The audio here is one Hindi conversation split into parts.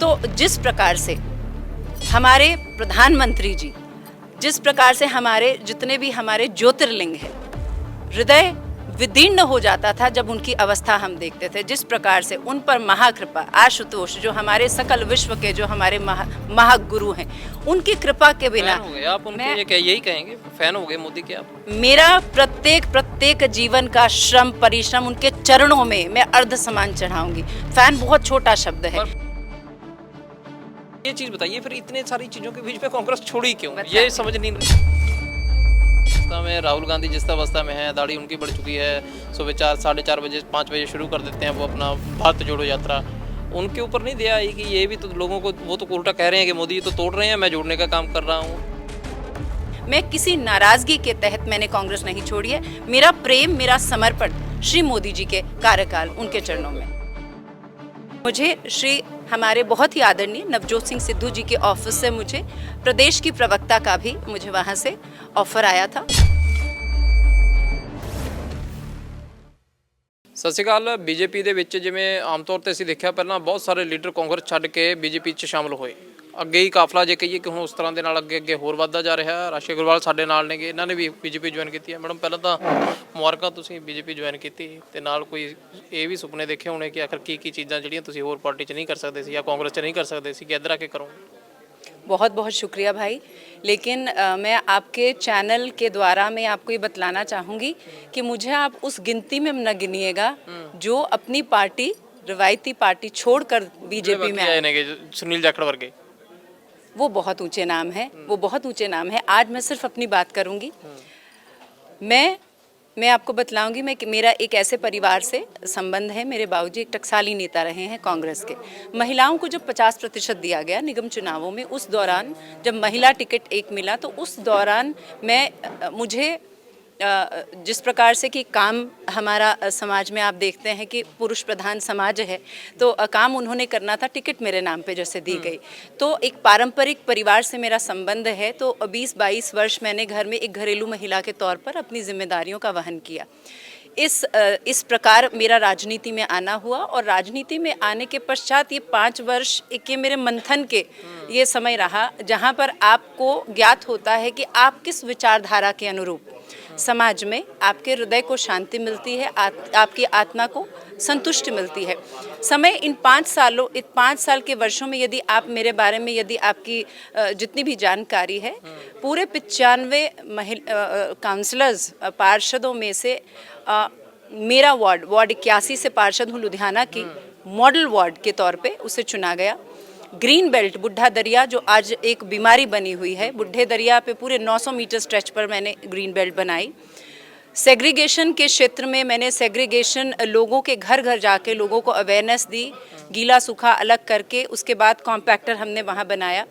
तो जिस प्रकार से हमारे प्रधानमंत्री जी, जिस प्रकार से हमारे जितने भी हमारे ज्योतिर्लिंग हैं, हृदय विदीर्ण हो जाता था जब उनकी अवस्था हम देखते थे। जिस प्रकार से उन पर महाकृपा, आशुतोष जो हमारे सकल विश्व के जो हमारे महागुरु हैं, उनकी कृपा के बिना फैन हो गए आप उनके, ये यही कहेंगे फैन हो गए मोदी के आप? मेरा प्रत्येक जीवन का श्रम परिश्रम उनके चरणों में मैं अर्ध समान चढ़ाऊंगी। फैन बहुत छोटा शब्द है। ये चीज बताइए, फिर इतने सारी चीजों के बीच में कांग्रेस छोड़ी क्यों? ये समझ नहीं में राहुल गांधी जिस अवस्था में है, दाढ़ी उनकी बढ़ चुकी है, सुबह 4, साढ़े 4 बजे 5 बजे शुरू कर देते हैं वो अपना भारत जोड़ो यात्रा। उनके ऊपर नहीं दिया है कि ये भी तो लोगों को, वो तो उल्टा कह रहे हैं कि मोदी तो तोड़ रहे हैं, मैं जोड़ने का काम कर रहा हूँ। मैं किसी नाराजगी के तहत मैंने कांग्रेस नहीं छोड़ी है। मेरा प्रेम, मेरा समर्पण श्री मोदी जी के कार्यकाल, उनके चरणों में। मुझे श्री हमारे बहुत ही आदरणीय नवजोत सिंह सिद्धू जी के ऑफिस से मुझे प्रदेश की प्रवक्ता का भी मुझे वहां से ऑफर आया था। ਸਤਿ ਸ਼੍ਰੀ ਅਕਾਲ। ਬੀਜੇਪੀ ਦੇ ਵਿੱਚ ਜਿਵੇਂ ਆਮ ਤੌਰ ਤੇ ਅਸੀਂ ਦੇਖਿਆ, ਪਹਿਲਾਂ ਬਹੁਤ ਸਾਰੇ ਲੀਡਰ ਕਾਂਗਰਸ ਛੱਡ ਕੇ ਬੀਜੇਪੀ 'ਚ ਸ਼ਾਮਲ ਹੋਏ। ਅੱਗੇ ਹੀ ਕਾਫਲਾ ਜੇ ਕਹੀਏ ਕਿ ਹੁਣ ਉਸ ਤਰ੍ਹਾਂ ਦੇ ਨਾਲ ਅੱਗੇ ਹੋਰ ਵੱਧਦਾ ਜਾ ਰਿਹਾ। ਰਾਸ਼ੀ ਅਗਰਵਾਲ ਸਾਡੇ ਨਾਲ ਨੇਗੇ, ਇਹਨਾਂ ਨੇ ਵੀ ਬੀਜੇਪੀ ਜੁਆਇਨ ਕੀਤੀ ਹੈ। ਮੈਡਮ ਪਹਿਲਾਂ ਤਾਂ ਮੁਬਾਰਕਾਂ, ਤੁਸੀਂ ਬੀਜੇਪੀ ਜੁਆਇਨ ਕੀਤੀ ਤੇ ਨਾਲ ਕੋਈ ਇਹ ਵੀ ਸੁਪਨੇ ਦੇਖੇ ਹੋਣੇ ਕਿ ਆਖਰ ਕੀ ਚੀਜ਼ਾਂ ਜਿਹੜੀਆਂ ਤੁਸੀਂ ਹੋਰ ਪਾਰਟੀ 'ਚ ਨਹੀਂ ਕਰ ਸਕਦੇ ਸੀ ਜਾਂ ਕਾਂਗਰਸ 'ਚ नहीं कर सकते सी कि इधर आके करूँगा? बहुत बहुत शुक्रिया भाई, लेकिन मैं आपके चैनल के द्वारा मैं आपको ये बतलाना चाहूँगी कि मुझे आप उस गिनती में न गिनिएगा जो अपनी पार्टी, रिवायती पार्टी छोड़कर बीजेपी में आए। सुनील जाखड़ वर्गे वो बहुत ऊंचे नाम है, वो बहुत ऊंचे नाम है। आज मैं सिर्फ अपनी बात करूँगी। मैं आपको बतलाऊंगी, मेरा एक ऐसे परिवार से संबंध है। मेरे बाबूजी एक टकसाली नेता रहे हैं कांग्रेस के। महिलाओं को जब 50% दिया गया निगम चुनावों में, उस दौरान जब महिला टिकट एक मिला तो उस दौरान मुझे जिस प्रकार से कि काम हमारा समाज में आप देखते हैं कि पुरुष प्रधान समाज है, तो काम उन्होंने करना था, टिकट मेरे नाम पे जैसे दी गई। तो एक पारंपरिक परिवार से मेरा संबंध है। तो 20-22 वर्ष मैंने घर में एक घरेलू महिला के तौर पर अपनी जिम्मेदारियों का वहन किया। इस प्रकार मेरा राजनीति में आना हुआ और राजनीति में आने के पश्चात ये 5 वर्ष एक ये मेरे मंथन के ये समय रहा, जहाँ पर आपको ज्ञात होता है कि आप किस विचारधारा के अनुरूप समाज में आपके हृदय को शांति मिलती है, आपकी आत्मा को संतुष्टि मिलती है। समय इन 5 साल के वर्षों में यदि आप मेरे बारे में, यदि आपकी जितनी भी जानकारी है, पूरे 95 काउंसलर्स पार्षदों में से मेरा वार्ड 81 से पार्षद हूँ लुधियाना की, मॉडल वार्ड के तौर पे उसे चुना गया। ग्रीन बेल्ट बुढ़ा दरिया जो आज एक बीमारी बनी हुई है, बुढ़े दरिया पे पूरे 900 मीटर स्ट्रेच पर मैंने ग्रीन बेल्ट बनाई। सेग्रीगेशन के क्षेत्र में मैंने सेग्रीगेशन, लोगों के घर घर जाके लोगों को अवेयरनेस दी, गीला सूखा अलग करके उसके बाद कॉम्पैक्टर हमने वहाँ बनाया।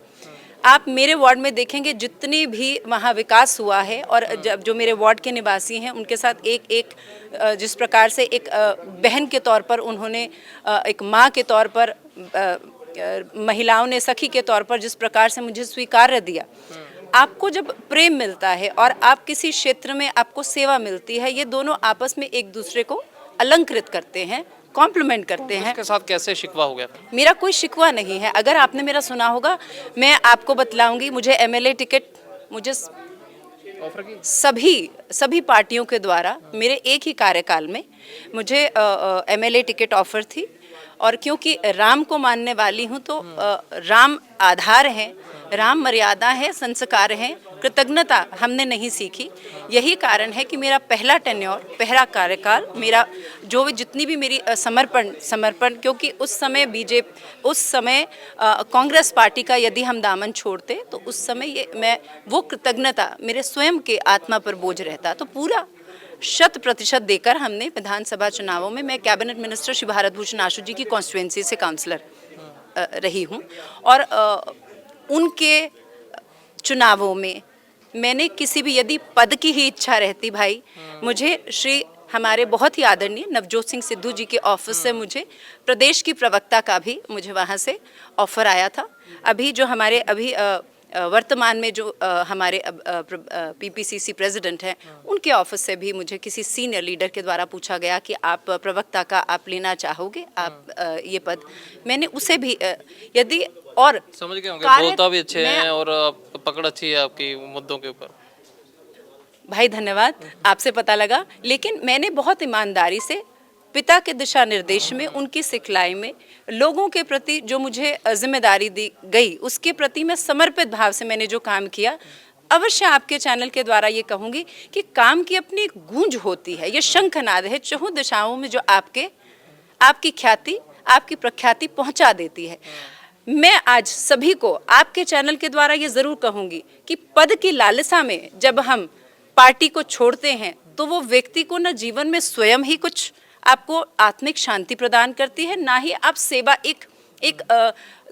आप मेरे वार्ड में देखेंगे जितनी भी वहाँ विकास हुआ है, और जब जो मेरे वार्ड के निवासी हैं उनके साथ एक जिस प्रकार से एक बहन के तौर पर उन्होंने, एक माँ के तौर पर, महिलाओं ने सखी के तौर पर जिस प्रकार से मुझे स्वीकार्य दिया। आपको जब प्रेम मिलता है और आप किसी क्षेत्र में आपको सेवा मिलती है, ये दोनों आपस में एक दूसरे को अलंकृत करते हैं, कॉम्प्लीमेंट करते हैं। उसके साथ कैसे शिकवा हो गया? मेरा कोई शिकवा नहीं है। अगर आपने मेरा सुना होगा, मैं आपको बतलाऊंगी, मुझे एमएलए टिकट मुझे ऑफर की सभी पार्टियों के द्वारा मेरे एक ही कार्यकाल में मुझे एमएलए टिकट ऑफर थी। और क्योंकि राम को मानने वाली हूँ तो राम आधार है, राम मर्यादा है, संस्कार है, कृतज्ञता हमने नहीं सीखी। यही कारण है कि मेरा पहला टेन्योर, पहला कार्यकाल, मेरा जो जितनी भी मेरी समर्पण, क्योंकि उस समय कांग्रेस पार्टी का यदि हम दामन छोड़ते तो उस समय वो कृतज्ञता मेरे स्वयं के आत्मा पर बोझ रहता। तो पूरा 100% देकर हमने विधानसभा चुनावों में, मैं कैबिनेट मिनिस्टर श्री भारत भूषण आशु जी की कॉन्स्टिट्यूएंसी से काउंसलर रही हूँ, और उनके चुनावों में मैंने किसी भी यदि पद की ही इच्छा रहती भाई, मुझे श्री हमारे बहुत ही आदरणीय नवजोत सिंह सिद्धू जी के ऑफिस से मुझे प्रदेश की प्रवक्ता का भी मुझे वहाँ से ऑफर आया था। अभी जो हमारे वर्तमान में जो हमारे पीपीसीसी प्रेसिडेंट हैं, उनके ऑफिस से भी मुझे किसी सीनियर लीडर के द्वारा पूछा गया कि आप प्रवक्ता का आप लेना चाहोगे, आप ये पद। मैंने उसे भी यदि और समझ गए होंगे, बोलता भी अच्छे हैं और पकड़ अच्छी है आपकी मुद्दों के ऊपर। भाई धन्यवाद, आपसे पता लगा। लेकिन मैंने बहुत ईमानदारी से पिता के दिशा निर्देश में, उनकी सिखलाई में, लोगों के प्रति जो मुझे जिम्मेदारी दी गई उसके प्रति मैं समर्पित भाव से मैंने जो काम किया। अवश्य आपके चैनल के द्वारा ये कहूँगी कि काम की अपनी एक गूंज होती है, ये शंखनाद है चहुं दिशाओं में जो आपकी ख्याति, आपकी प्रख्याति पहुँचा देती है। मैं आज सभी को आपके चैनल के द्वारा ये ज़रूर कहूँगी कि पद की लालसा में जब हम पार्टी को छोड़ते हैं तो वो व्यक्ति को न जीवन में स्वयं ही कुछ आपको आत्मिक शांति प्रदान करती है, ना ही आप सेवा एक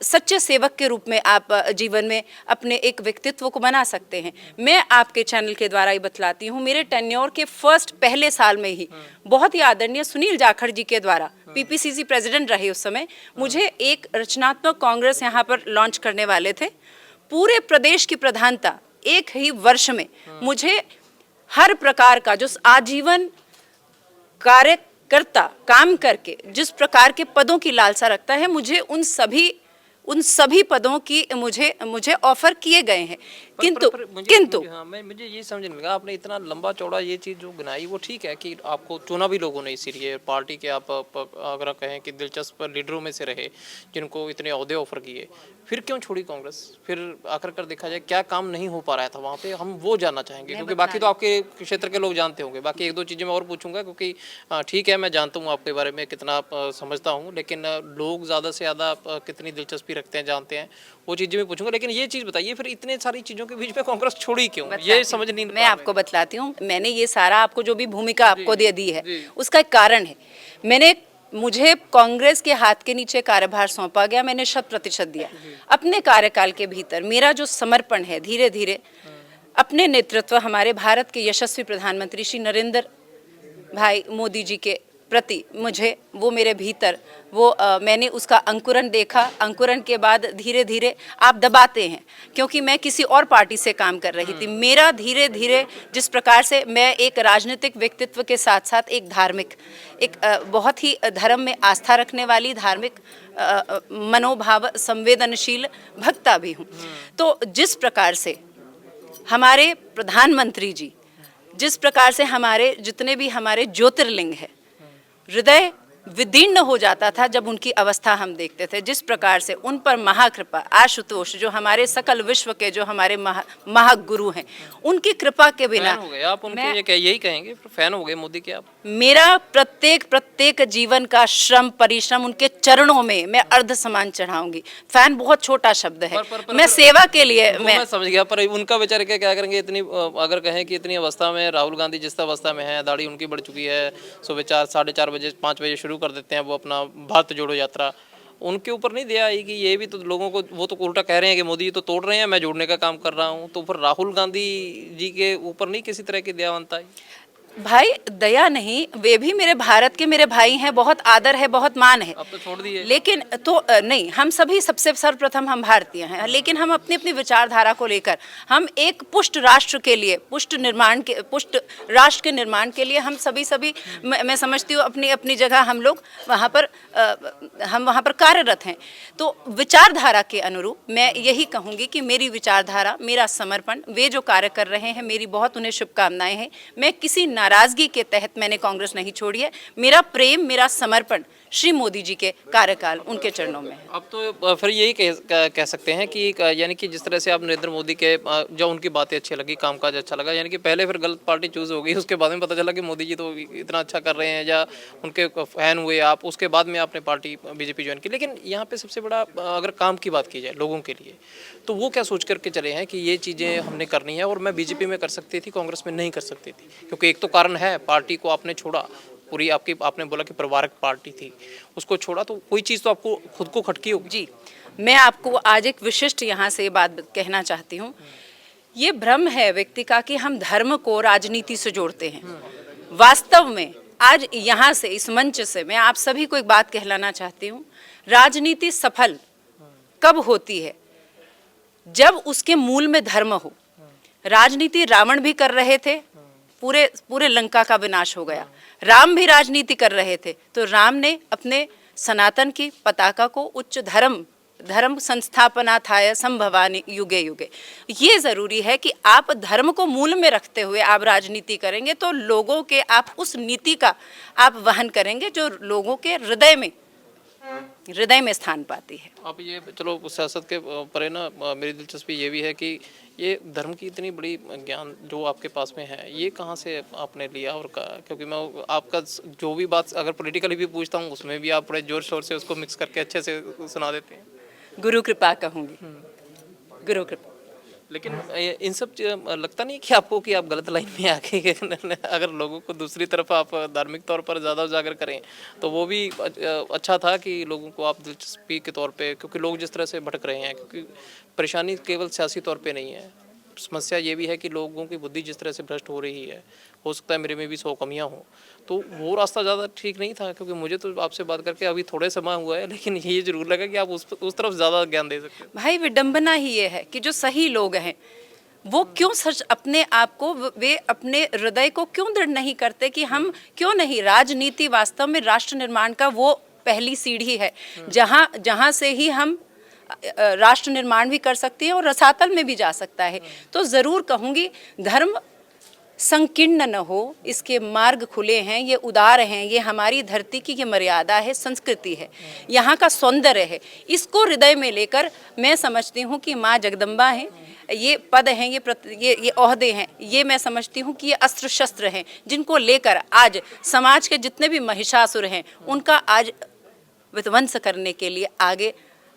सच्चे सेवक के रूप में आप जीवन में अपने एक व्यक्तित्व को बना सकते हैं। मैं आपके चैनल के द्वारा ये बतलाती हूँ, मेरे टेन्योर के पहले साल में ही बहुत ही आदरणीय सुनील जाखड़ जी के द्वारा, पीपीसीसी प्रेसिडेंट रहे उस समय, मुझे एक रचनात्मक कांग्रेस यहाँ पर लॉन्च करने वाले थे। पूरे प्रदेश की प्रधानता एक ही वर्ष में मुझे हर प्रकार का जो आजीवन कार्यकर्ता काम करके जिस प्रकार के पदों की लालसा रखता है, मुझे उन सभी पदों की मुझे ऑफर किए गए हैं। किंतु हाँ, मुझे ये समझ नहीं लगा, आपने इतना लंबा चौड़ा ये चीज़ जो गिनाई वो ठीक है कि आपको चुना भी लोगों ने इसीलिए, पार्टी के आप अगर कहें कि दिलचस्प लीडरों में से रहे जिनको इतने ओहदे ऑफर किए, फिर क्यों छोड़ी कांग्रेस? फिर आखिर कर देखा जाए क्या काम नहीं हो पा रहा था वहाँ पे, हम वो जानना चाहेंगे, क्योंकि बाकी तो आपके क्षेत्र के लोग जानते होंगे। बाकी एक दो चीज़ें मैं और पूछूंगा, क्योंकि ठीक है मैं जानता हूँ आपके बारे में कितना समझता हूँ, लेकिन लोग ज़्यादा से ज़्यादा कितनी दिलचस्पी रखते हैं, जानते हैं, वो चीज़ें मैं पूछूंगा। लेकिन ये चीज़ बताइए, फिर इतने सारी चीज़ों के बीच में कांग्रेस छोड़ी क्यों, ये समझ नहीं। मैं आपको बतलाती हूँ, मैंने ये सारा आपको जो भी भूमिका आपको दे दी है उसका एक कारण है। मुझे कांग्रेस के हाथ के नीचे कार्यभार सौंपा गया, मैंने 100% दिया। अपने कार्यकाल के भीतर मेरा जो समर्पण है, धीरे धीरे अपने नेतृत्व, हमारे भारत के यशस्वी प्रधानमंत्री श्री नरेंद्र भाई मोदी जी के प्रति मुझे वो मेरे भीतर मैंने उसका अंकुरण देखा। अंकुरण के बाद धीरे धीरे आप दबाते हैं, क्योंकि मैं किसी और पार्टी से काम कर रही थी। मेरा धीरे धीरे जिस प्रकार से मैं एक राजनीतिक व्यक्तित्व के साथ साथ एक धार्मिक, एक बहुत ही धर्म में आस्था रखने वाली, धार्मिक मनोभाव संवेदनशील भक्ता भी हूँ। तो जिस प्रकार से हमारे प्रधानमंत्री जी, जिस प्रकार से हमारे जितने भी हमारे ज्योतिर्लिंग है, हृदय विदीर्ण हो जाता था जब उनकी अवस्था हम देखते थे। जिस प्रकार से उन पर महाकृपा, आशुतोष जो हमारे सकल विश्व के जो हमारे महागुरु हैं, उनकी कृपा के बिना फैन हो गए आप उनके, यही कहेंगे फैन हो गए मोदी के आप? मेरा प्रत्येक जीवन का श्रम परिश्रम उनके चरणों में मैं अर्ध समान चढ़ाऊंगी। फैन बहुत छोटा शब्द है, मैं सेवा के लिए मैं समझ गया। पर उनका बेचारे क्या करेंगे, इतनी अगर कहें कि इतनी अवस्था में राहुल गांधी जिस अवस्था में है, दाढ़ी उनकी बढ़ चुकी है, सुबह 4 साढ़े 4 बजे 5 बजे शुरू कर देते हैं वो अपना भारत जोड़ो यात्रा, उनके ऊपर नहीं दया आई कि ये भी तो लोगों को, वो तो उल्टा कह रहे हैं कि मोदी जी तो तोड़ रहे हैं, मैं जोड़ने का काम कर रहा हूँ, तो फिर राहुल गांधी जी के ऊपर नहीं किसी तरह की दयावंता है? भाई दया नहीं, वे भी मेरे भारत के मेरे भाई हैं, बहुत आदर है, बहुत मान है। अब तो छोड़ दिए। लेकिन तो नहीं, हम सभी सबसे सर्वप्रथम हम भारतीय हैं, लेकिन हम अपनी अपनी विचारधारा को लेकर हम एक पुष्ट राष्ट्र के लिए, पुष्ट राष्ट्र के निर्माण के लिए हम सभी मैं समझती हूँ अपनी अपनी जगह हम लोग वहाँ पर कार्यरत हैं। तो विचारधारा के अनुरूप मैं यही कहूँगी कि मेरी विचारधारा, मेरा समर्पण, वे जो कार्य कर रहे हैं, मेरी बहुत उन्हें शुभकामनाएं हैं। मैं किसी नाराजगी के तहत मैंने कांग्रेस नहीं छोड़ी है। मेरा प्रेम, मेरा समर्पण श्री मोदी जी के कार्यकाल, उनके चरणों में है। अब तो फिर यही कह सकते हैं कि यानी कि जिस तरह से आप नरेंद्र मोदी के जो उनकी बातें अच्छी लगी, कामकाज अच्छा लगा, यानी कि पहले फिर गलत पार्टी चूज हो गई, उसके बाद में पता चला कि मोदी जी तो इतना अच्छा कर रहे हैं, या उनके फैन हुए आप, उसके बाद में आपने पार्टी बीजेपी ज्वाइन की। लेकिन यहाँ पे सबसे बड़ा अगर काम की बात की जाए लोगों के लिए, तो वो क्या सोच करके चले हैं कि ये चीज़ें हमने करनी है और मैं बीजेपी में कर सकती थी, कांग्रेस में नहीं कर सकती थी? क्योंकि एक तो कारण है, पार्टी को आपने छोड़ा, पूरी आपने बोला कि परिवारक पार्टी थी, उसको छोड़ा, तो कोई चीज़ तो आपको खुद को खटकी होगी। जी, मैं आपको आज एक विशिष्ट यहाँ से बात कहना चाहती हूँ। ये भ्रम है व्यक्ति का कि हम धर्म को राजनीति से जोड़ते हैं। वास्तव में आज यहाँ से, इस मंच से मैं आप सभी को एक बात कहलाना चाहती हूँ, राजनीति सफल कब होती है? जब उसके मूल में धर्म हो। राजनीति रावण भी कर रहे थे, पूरे पूरे लंका का विनाश हो गया। राम भी राजनीति कर रहे थे, तो राम ने अपने सनातन की पताका को उच्च धर्म संस्थापनाथाय संभवानि युगे युगे। ये ज़रूरी है कि आप धर्म को मूल में रखते हुए आप राजनीति करेंगे तो लोगों के आप उस नीति का आप वहन करेंगे जो लोगों के हृदय में स्थान पाती है। आप ये चलो सियासत के परे ना मेरी दिलचस्पी ये भी है कि ये धर्म की इतनी बड़ी ज्ञान जो आपके पास में है, ये कहाँ से आपने लिया और क्योंकि मैं आपका जो भी बात अगर पॉलिटिकली भी पूछता हूँ उसमें भी आप बड़े जोर शोर से उसको मिक्स करके अच्छे से सुना देते हैं। गुरु कृपा कहूँगी, गुरु कृपा। लेकिन इन सब लगता नहीं कि आपको कि आप गलत लाइन में आके अगर लोगों को दूसरी तरफ आप धार्मिक तौर पर ज़्यादा उजागर करें तो वो भी अच्छा था कि लोगों को आप दिलचस्पी के तौर पे, क्योंकि लोग जिस तरह से भटक रहे हैं, क्योंकि परेशानी केवल सियासी तौर पे नहीं है, समस्या ये भी है कि लोगों की बुद्धि जिस तरह से भ्रष्ट हो रही है, हो सकता है मेरे में भी 100 कमियां हों, तो वो रास्ता ज़्यादा ठीक नहीं था। क्योंकि मुझे तो आपसे बात करके अभी थोड़े समय हुआ है, लेकिन ये जरूर लगा कि आप उस तरफ ज़्यादा ज्ञान दे सकते हैं। भाई विडंबना ही ये है कि जो सही लोग हैं वो क्यों सच अपने आप को, वे अपने हृदय को क्यों दृढ़ नहीं करते कि हम क्यों नहीं। राजनीति वास्तव में राष्ट्र निर्माण का वो पहली सीढ़ी है जहाँ से ही हम राष्ट्र निर्माण भी कर सकते हैं और रसातल में भी जा सकता है। तो ज़रूर कहूँगी धर्म संकीर्ण न हो, इसके मार्ग खुले हैं, ये उदार हैं, ये हमारी धरती की ये मर्यादा है, संस्कृति है, यहाँ का सौंदर्य है। इसको हृदय में लेकर मैं समझती हूँ कि माँ जगदम्बा है, ये पद हैं, ये ओहदे हैं, ये मैं समझती हूँ कि ये अस्त्र शस्त्र हैं जिनको लेकर आज समाज के जितने भी महिषासुर हैं उनका आज विध्वंस करने के लिए आगे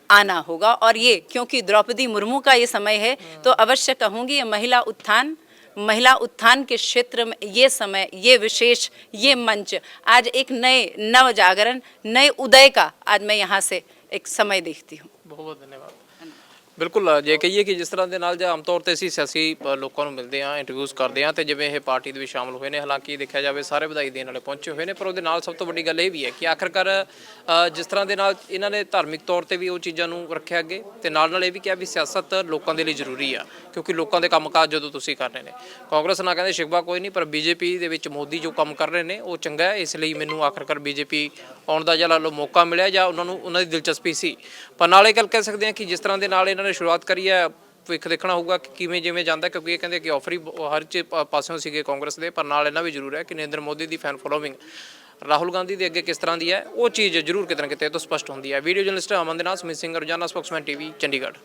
आना होगा। और ये क्योंकि द्रौपदी मुर्मू का ये समय है तो अवश्य कहूँगी ये महिला उत्थान के क्षेत्र में ये समय, ये विशेष, ये मंच आज एक नए नव जागरण, नए उदय का आज मैं यहाँ से एक समय देखती हूँ। बहुत बहुत धन्यवाद। ਬਿਲਕੁਲ ਜੇ ਕਹੀਏ ਕਿ ਜਿਸ ਤਰ੍ਹਾਂ ਦੇ ਨਾਲ ਜੇ ਆਮ ਤੌਰ ਤੇ ਅਸੀਂ ਸਿਆਸੀ ਲੋਕਾਂ ਨੂੰ ਮਿਲਦੇ ਹਾਂ, ਇੰਟਰਵਿਊਜ਼ ਕਰਦੇ ਹਾਂ, ਤੇ ਜਿਵੇਂ ਇਹ ਪਾਰਟੀ ਦੇ ਵਿੱਚ ਸ਼ਾਮਲ ਹੋਏ ਨੇ, ਹਾਲਾਂਕਿ ਦੇਖਿਆ ਜਾਵੇ ਸਾਰੇ ਵਧਾਈ ਦੇਣ ਵਾਲੇ ਪਹੁੰਚੇ ਹੋਏ ਨੇ, ਪਰ ਉਹਦੇ ਨਾਲ ਸਭ ਤੋਂ ਵੱਡੀ ਗੱਲ ਇਹ ਵੀ ਹੈ ਕਿ ਆਖਰਕਾਰ ਜਿਸ ਤਰ੍ਹਾਂ ਦੇ ਨਾਲ ਇਹਨਾਂ ਨੇ ਧਾਰਮਿਕ ਤੌਰ ਤੇ ਵੀ ਉਹ ਚੀਜ਼ਾਂ ਨੂੰ ਰੱਖਿਆ ਅੱਗੇ, ਤੇ ਨਾਲ ਇਹ ਵੀ ਕਿਹਾ ਵੀ ਸਿਆਸਤ ਲੋਕਾਂ ਦੇ ਲਈ ਜ਼ਰੂਰੀ ਆ, ਕਿਉਂਕਿ ਲੋਕਾਂ ਦੇ ਕੰਮਕਾਜ ਜਦੋਂ ਤੁਸੀਂ ਕਰ ਰਹੇ ਨੇ। ਕਾਂਗਰਸ ਨਾਲ ਕਹਿੰਦੇ ਸ਼ਿਕਵਾ ਕੋਈ ਨਹੀਂ, ਪਰ ਬੀਜੇਪੀ ਦੇ ਵਿੱਚ ਮੋਦੀ ਜੋ ਕੰਮ ਕਰ ਰਹੇ ਨੇ ਉਹ ਚੰਗਾ ਹੈ, ਇਸ ਲਈ ਮੈਨੂੰ ਆਖਰਕਾਰ ਬੀਜੇਪੀ ਆਉਣ ਦਾ ਜਾਂ ਲਾ ਲਓ ਮੌਕਾ ਮਿਲਿਆ ਜਾਂ ਉਹਨਾਂ ਦੀ ਦਿਲਚਸਪੀ ਸੀ। ਪਰ ਨਾਲੇ ਗੱਲ ਕਹਿ ਸਕਦੇ ਹਾਂ ਕਿ ਜਿਸ ਤਰ੍ਹਾਂ ਦੇ ਨਾਲ ਇਹਨਾਂ ਨੇ ਸ਼ੁਰੂਆਤ ਕਰੀ ਹੈ, ਭਵਿੱਖ ਦੇਖਣਾ ਹੋਊਗਾ ਕਿ ਕਿਵੇਂ ਜਿਵੇਂ ਜਾਂਦਾ, ਕਿਉਂਕਿ ਇਹ ਕਹਿੰਦੇ ਕਿ ਆਫਰ ਹੀ ਹਰ ਪਾਸਿਓਂ ਸੀਗੇ ਕਾਂਗਰਸ ਦੇ, ਪਰ ਨਾਲ ਇਹਨਾਂ ਵੀ ਜ਼ਰੂਰ ਹੈ ਕਿ ਨਰਿੰਦਰ ਮੋਦੀ ਦੀ ਫੈਨ ਫੋਲੋਵਿੰਗ ਰਾਹੁਲ ਗਾਂਧੀ ਦੇ ਅੱਗੇ ਕਿਸ ਤਰ੍ਹਾਂ ਦੀ ਹੈ, ਉਹ ਚੀਜ਼ ਜ਼ਰੂਰ ਕਿਤੇ ਨਾ ਕਿਤੇ ਤੋਂ ਸਪਸ਼ਟ ਹੁੰਦੀ ਹੈ। ਵੀਡੀਓ ਜਰਨਲਿਸਟ ਅਮਨ ਦੇ ਨਾਲ ਸੁਮਿਤ ਸਿੰਘ, ਰੋਜ਼ਾਨਾ ਸਪੋਕਸਮੈਨ ਟੀਵੀ, ਚੰਡੀਗੜ੍ਹ।